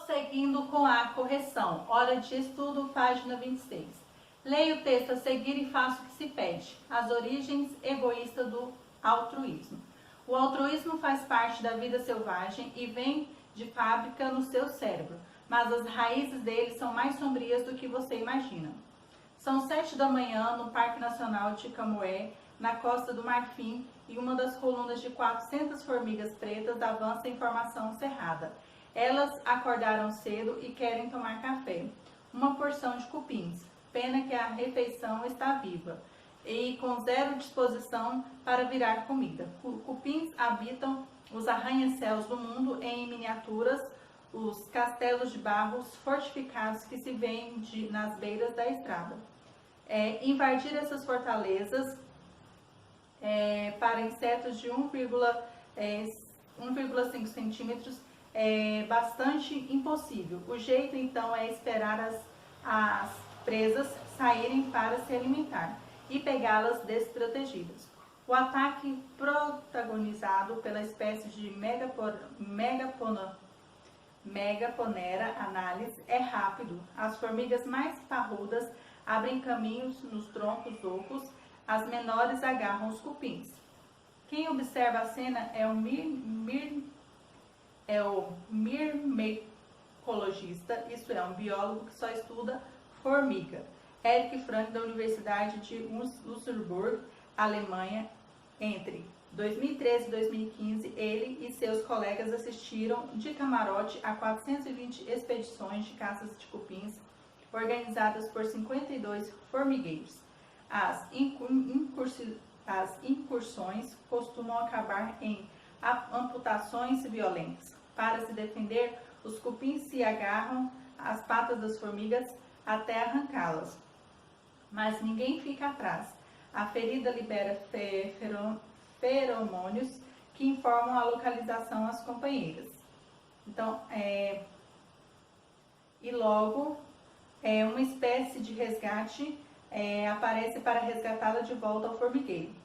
Prosseguindo com a correção, hora de estudo, página 26. Leia o texto a seguir e faça o que se pede. As origens egoístas do altruísmo. O altruísmo faz parte da vida selvagem e vem de fábrica no seu cérebro, mas as raízes dele são mais sombrias do que você imagina. São 7 da manhã no Parque Nacional de Camoé, na Costa do Marfim, e uma das colunas de 400 formigas pretas avança em formação cerrada. Elas acordaram cedo e querem tomar café. Uma porção de cupins. Pena que a refeição está viva e com zero disposição para virar comida. Cupins habitam os arranha-céus do mundo em miniaturas, os castelos de barros fortificados que se veem nas beiras da estrada. Invadir essas fortalezas para insetos de 1,5 centímetros é bastante impossível. O jeito então é esperar as presas saírem para se alimentar e pegá-las desprotegidas. O ataque protagonizado pela espécie de Megaponera analis é rápido. As formigas mais parrudas abrem caminhos nos troncos ocos, as menores agarram os cupins. Quem observa a cena é o mirmecologista, isso é, um biólogo que só estuda formiga. Eric Frank, da Universidade de Würzburg, Alemanha. Entre 2013 e 2015, ele e seus colegas assistiram de camarote a 420 expedições de caças de cupins organizadas por 52 formigueiros. As incursões costumam acabar em amputações violentas. Para se defender, os cupins se agarram às patas das formigas até arrancá-las. Mas ninguém fica atrás. A ferida libera feromônios que informam a localização às companheiras. Então, e logo, uma espécie de resgate aparece para resgatá-la de volta ao formigueiro.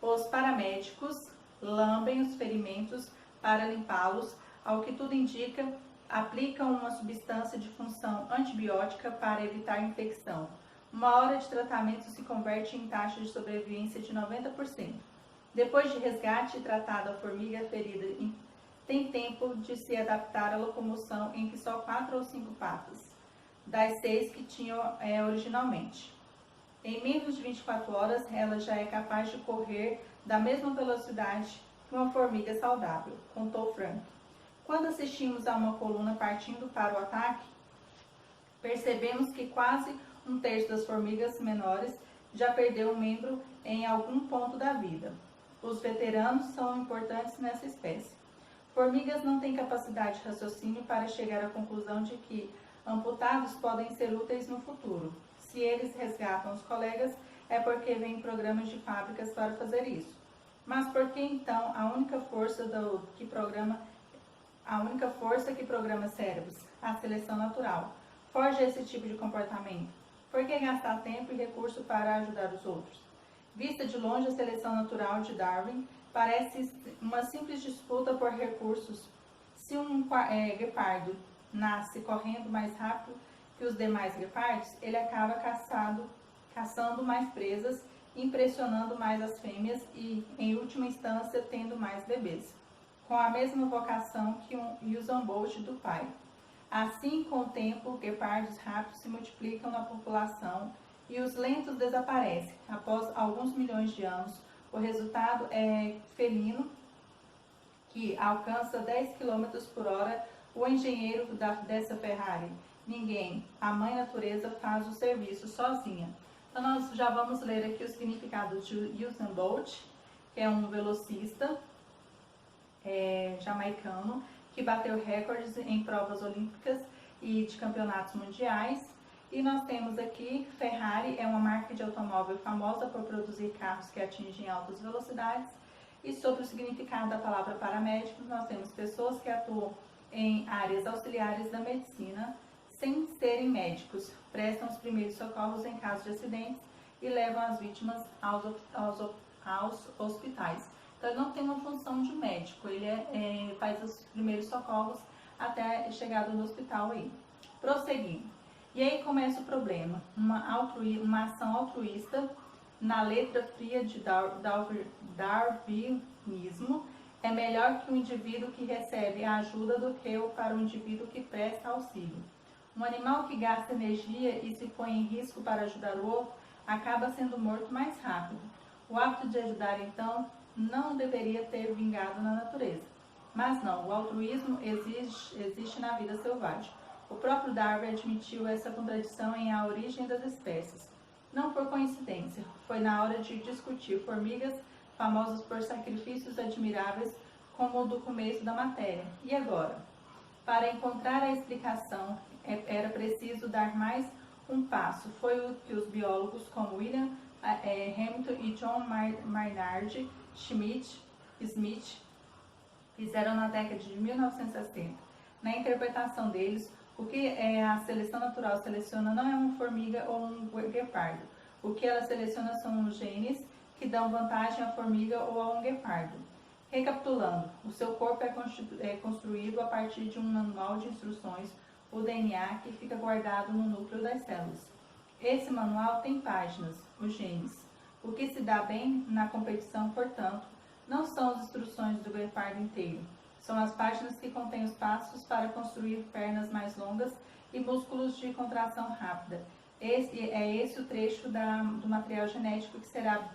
Os paramédicos lambem os ferimentos para limpá-los, ao que tudo indica, aplicam uma substância de função antibiótica para evitar a infecção. Uma hora de tratamento se converte em taxa de sobrevivência de 90%. Depois de resgate e tratada a formiga ferida, tem tempo de se adaptar à locomoção em que só 4 ou 5 patas, das 6 que tinham originalmente. Em menos de 24 horas, ela já é capaz de correr da mesma velocidade que uma formiga saudável, contou Frank. Quando assistimos a uma coluna partindo para o ataque, percebemos que quase 1/3 das formigas menores já perdeu um membro em algum ponto da vida. Os veteranos são importantes nessa espécie. Formigas não têm capacidade de raciocínio para chegar à conclusão de que amputados podem ser úteis no futuro. Se eles resgatam os colegas, é porque vêm programas de fábricas para fazer isso. Mas por que então a única força que programa cérebros? A seleção natural. Foge a esse tipo de comportamento. Por que gastar tempo e recurso para ajudar os outros? Vista de longe, a seleção natural de Darwin parece uma simples disputa por recursos. Se um guepardo nasce correndo mais rápido que os demais guepardos, ele acaba caçando mais presas, impressionando mais as fêmeas e, em última instância, tendo mais bebês, com a mesma vocação que um Usain Bolt do pai. Assim, com o tempo, guepardos rápidos se multiplicam na população e os lentos desaparecem. Após alguns milhões de anos, o resultado é felino que alcança 10 km por hora. O engenheiro dessa Ferrari, ninguém. A mãe natureza faz o serviço sozinha. Então, nós já vamos ler aqui o significado de Usain Bolt, que é um velocista jamaicano, que bateu recordes em provas olímpicas e de campeonatos mundiais. E nós temos aqui, Ferrari é uma marca de automóvel famosa por produzir carros que atingem altas velocidades. E sobre o significado da palavra paramédico, nós temos pessoas que atuam em áreas auxiliares da medicina, sem serem médicos, prestam os primeiros socorros em caso de acidentes e levam as vítimas aos hospitais. Então, ele não tem uma função de médico, ele faz os primeiros socorros até a chegada no hospital aí. Prosseguindo. E aí começa o problema, uma ação altruísta na letra fria de darwinismo é melhor que o indivíduo que recebe a ajuda do que o para o indivíduo que presta auxílio. Um animal que gasta energia e se põe em risco para ajudar o outro acaba sendo morto mais rápido. O hábito de ajudar, então, não deveria ter vingado na natureza. Mas não, o altruísmo existe na vida selvagem. O próprio Darwin admitiu essa contradição em A Origem das Espécies. Não por coincidência, foi na hora de discutir formigas famosas por sacrifícios admiráveis como o do começo da matéria. E agora? Para encontrar a explicação, era preciso dar mais um passo. Foi o que os biólogos como William Hamilton e John Maynard Smith fizeram na década de 1960. Na interpretação deles, o que a seleção natural seleciona não é uma formiga ou um guepardo. O que ela seleciona são os genes que dão vantagem à formiga ou a um guepardo. Recapitulando, o seu corpo é construído a partir de um manual de instruções, o DNA, que fica guardado no núcleo das células. Esse manual tem páginas, os genes. O que se dá bem na competição, portanto, não são as instruções do guepardo inteiro. São as páginas que contêm os passos para construir pernas mais longas e músculos de contração rápida. Esse o trecho do material genético que será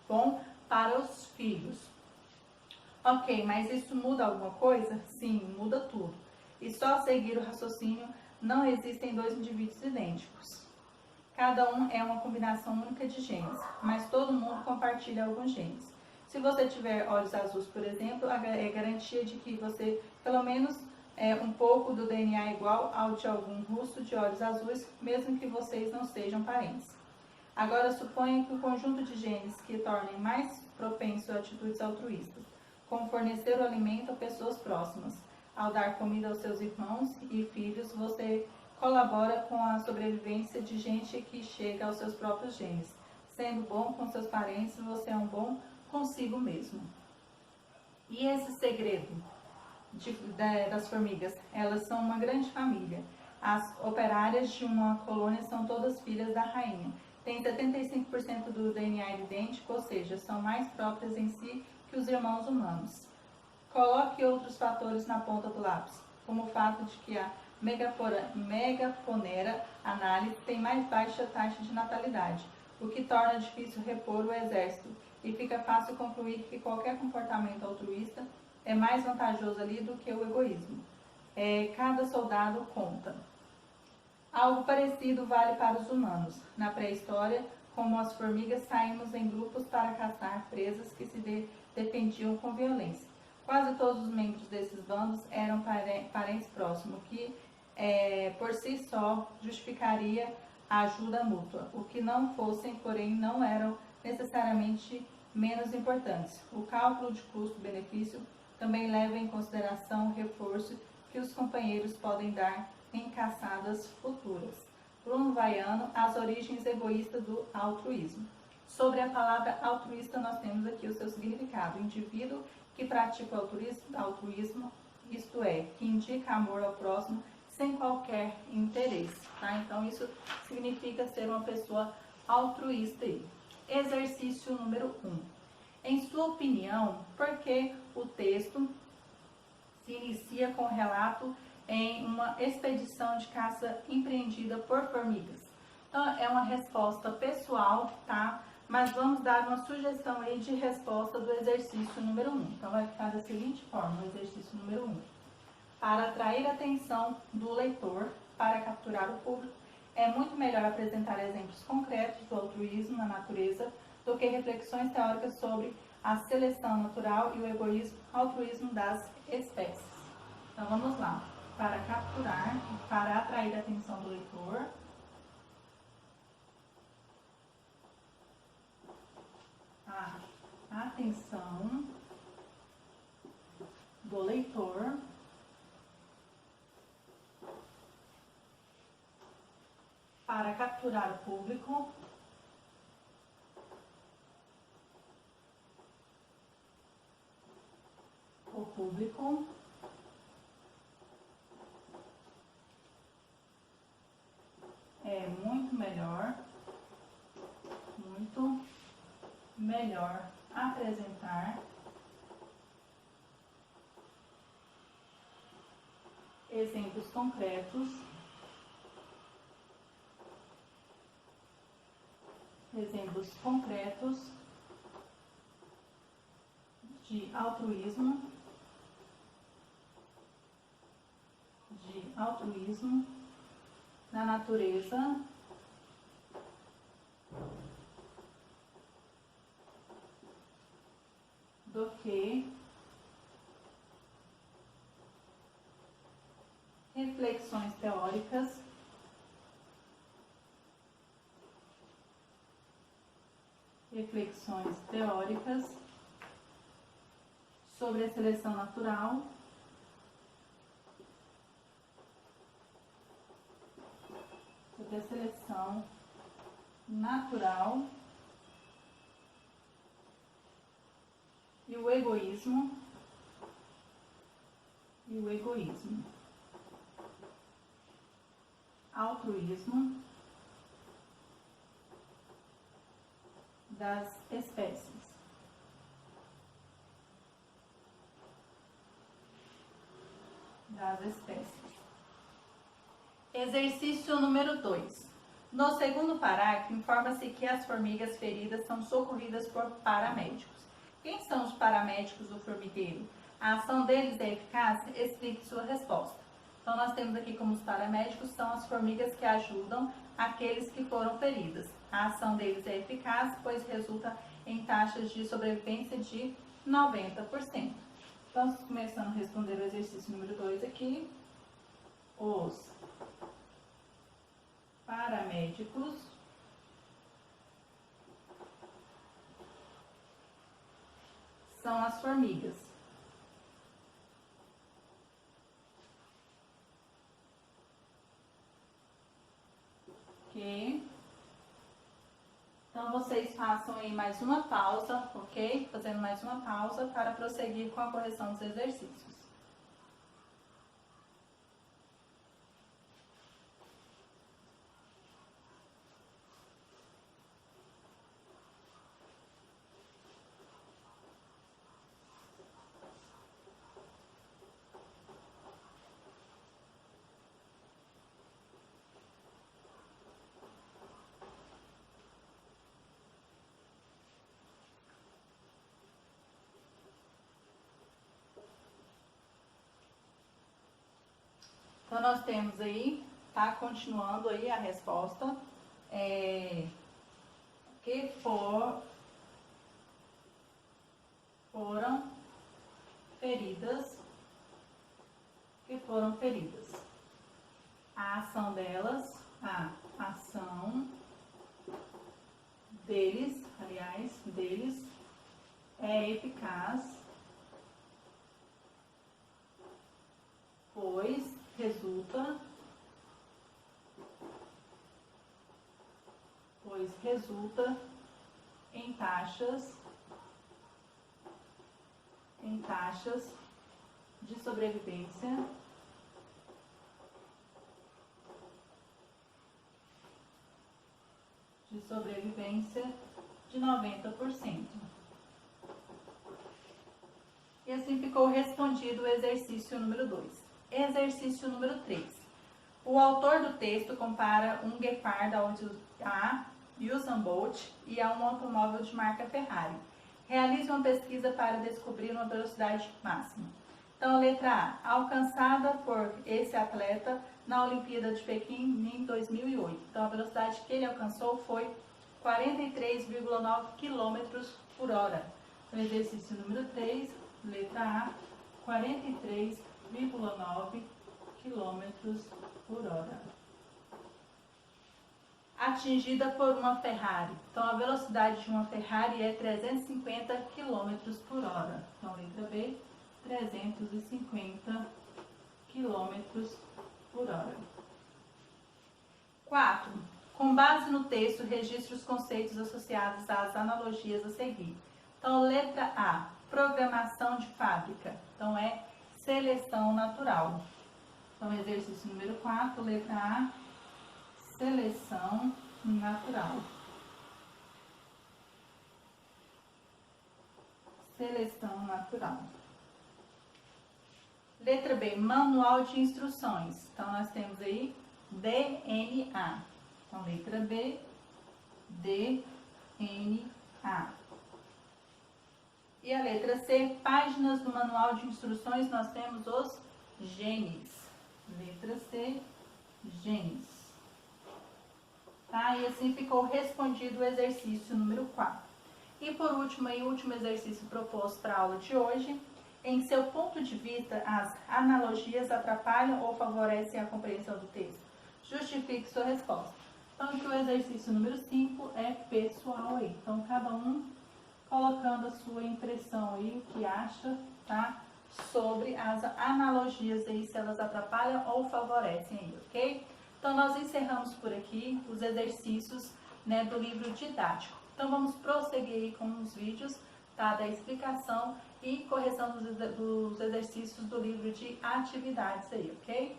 bom para os filhos. Ok, mas isso muda alguma coisa? Sim, muda tudo. E só a seguir o raciocínio, não existem dois indivíduos idênticos. Cada um é uma combinação única de genes, mas todo mundo compartilha alguns genes. Se você tiver olhos azuis, por exemplo, é garantia de que você, pelo menos, um pouco do DNA igual ao de algum russo de olhos azuis, mesmo que vocês não sejam parentes. Agora, suponha que o conjunto de genes que tornem mais propenso a atitudes altruístas, como fornecer o alimento a pessoas próximas. Ao dar comida aos seus irmãos e filhos, você colabora com a sobrevivência de gente que chega aos seus próprios genes. Sendo bom com seus parentes, você é um bom consigo mesmo. E esse segredo das formigas? Elas são uma grande família. As operárias de uma colônia são todas filhas da rainha. Têm 75% do DNA idêntico, ou seja, são mais próprias em si que os irmãos humanos. Coloque outros fatores na ponta do lápis, como o fato de que a Megaponera análise tem mais baixa taxa de natalidade, o que torna difícil repor o exército, e fica fácil concluir que qualquer comportamento altruísta é mais vantajoso ali do que o egoísmo. Cada soldado conta. Algo parecido vale para os humanos. Na pré-história, como as formigas, saímos em grupos para caçar presas que se defendiam com violência. Quase todos os membros desses bandos eram parentes próximos, que por si só justificaria a ajuda mútua. O que não fossem, porém, não eram necessariamente menos importantes. O cálculo de custo-benefício também leva em consideração o reforço que os companheiros podem dar em caçadas futuras. Bruno Vaiano, As Origens Egoístas do Altruísmo. Sobre a palavra altruísta, nós temos aqui o seu significado. O indivíduo que pratica o altruísmo, isto é, que indica amor ao próximo sem qualquer interesse. Tá? Então, isso significa ser uma pessoa altruísta. Exercício número 1. Em sua opinião, por que o texto se inicia com o relato em uma expedição de caça empreendida por formigas? Então, é uma resposta pessoal, tá? Mas vamos dar uma sugestão aí de resposta do exercício número 1. Então, vai ficar da seguinte forma, o exercício número 1. Para atrair a atenção do leitor, para capturar o público, é muito melhor apresentar exemplos concretos do altruísmo na natureza do que reflexões teóricas sobre a seleção natural e o altruísmo das espécies. Então, vamos lá. Para capturar, para atrair a atenção do leitor, a atenção do leitor para capturar o público, melhor apresentar exemplos concretos de altruísmo na natureza do que reflexões teóricas sobre a seleção natural e o egoísmo altruísmo das espécies. Exercício número 2. No segundo parágrafo, informa-se que as formigas feridas são socorridas por paramédicos. Quem são os paramédicos do formigueiro? A ação deles é eficaz? Explique sua resposta. Então, nós temos aqui como os paramédicos são as formigas que ajudam aqueles que foram feridos. A ação deles é eficaz, pois resulta em taxas de sobrevivência de 90%. Então, começando a responder o exercício número 2 aqui. Os paramédicos são as formigas. Ok? Então, vocês façam aí mais uma pausa, ok? Fazendo mais uma pausa para prosseguir com a correção dos exercícios. Então, nós temos aí, tá? Continuando aí a resposta, que foram feridas, a ação deles é eficaz, pois resulta em taxas de sobrevivência de 90%. E assim ficou respondido o exercício número 2. Exercício número 3. O autor do texto compara um guepardo a Usain Bolt e a um automóvel de marca Ferrari. Realize uma pesquisa para descobrir uma velocidade máxima. Então, letra A, alcançada por esse atleta na Olimpíada de Pequim em 2008. Então, a velocidade que ele alcançou foi 43,9 km por hora. No exercício número 3, letra A, 43,9 km por hora. Atingida por uma Ferrari. Então, a velocidade de uma Ferrari é 350 km por hora. Então, letra B, 350 km por hora. 4. Com base no texto, registre os conceitos associados às analogias a seguir. Então, letra A, programação de fábrica. Então, é seleção natural. Então, exercício número 4, letra A, seleção natural. Seleção natural. Letra B, manual de instruções. Então, nós temos aí DNA. Então, letra B, DNA. E a letra C, páginas do manual de instruções, nós temos os genes. Letra C, genes. Tá? E assim ficou respondido o exercício número 4. E por último, aí, o último exercício proposto para a aula de hoje. Em seu ponto de vista, as analogias atrapalham ou favorecem a compreensão do texto? Justifique sua resposta. Então, aqui o exercício número 5 é pessoal aí. Então, cada um colocando a sua impressão aí, o que acha, tá? Sobre as analogias aí, se elas atrapalham ou favorecem aí, ok? Então, nós encerramos por aqui os exercícios, né, do livro didático. Então, vamos prosseguir aí com os vídeos, tá, da explicação e correção dos exercícios do livro de atividades aí, ok?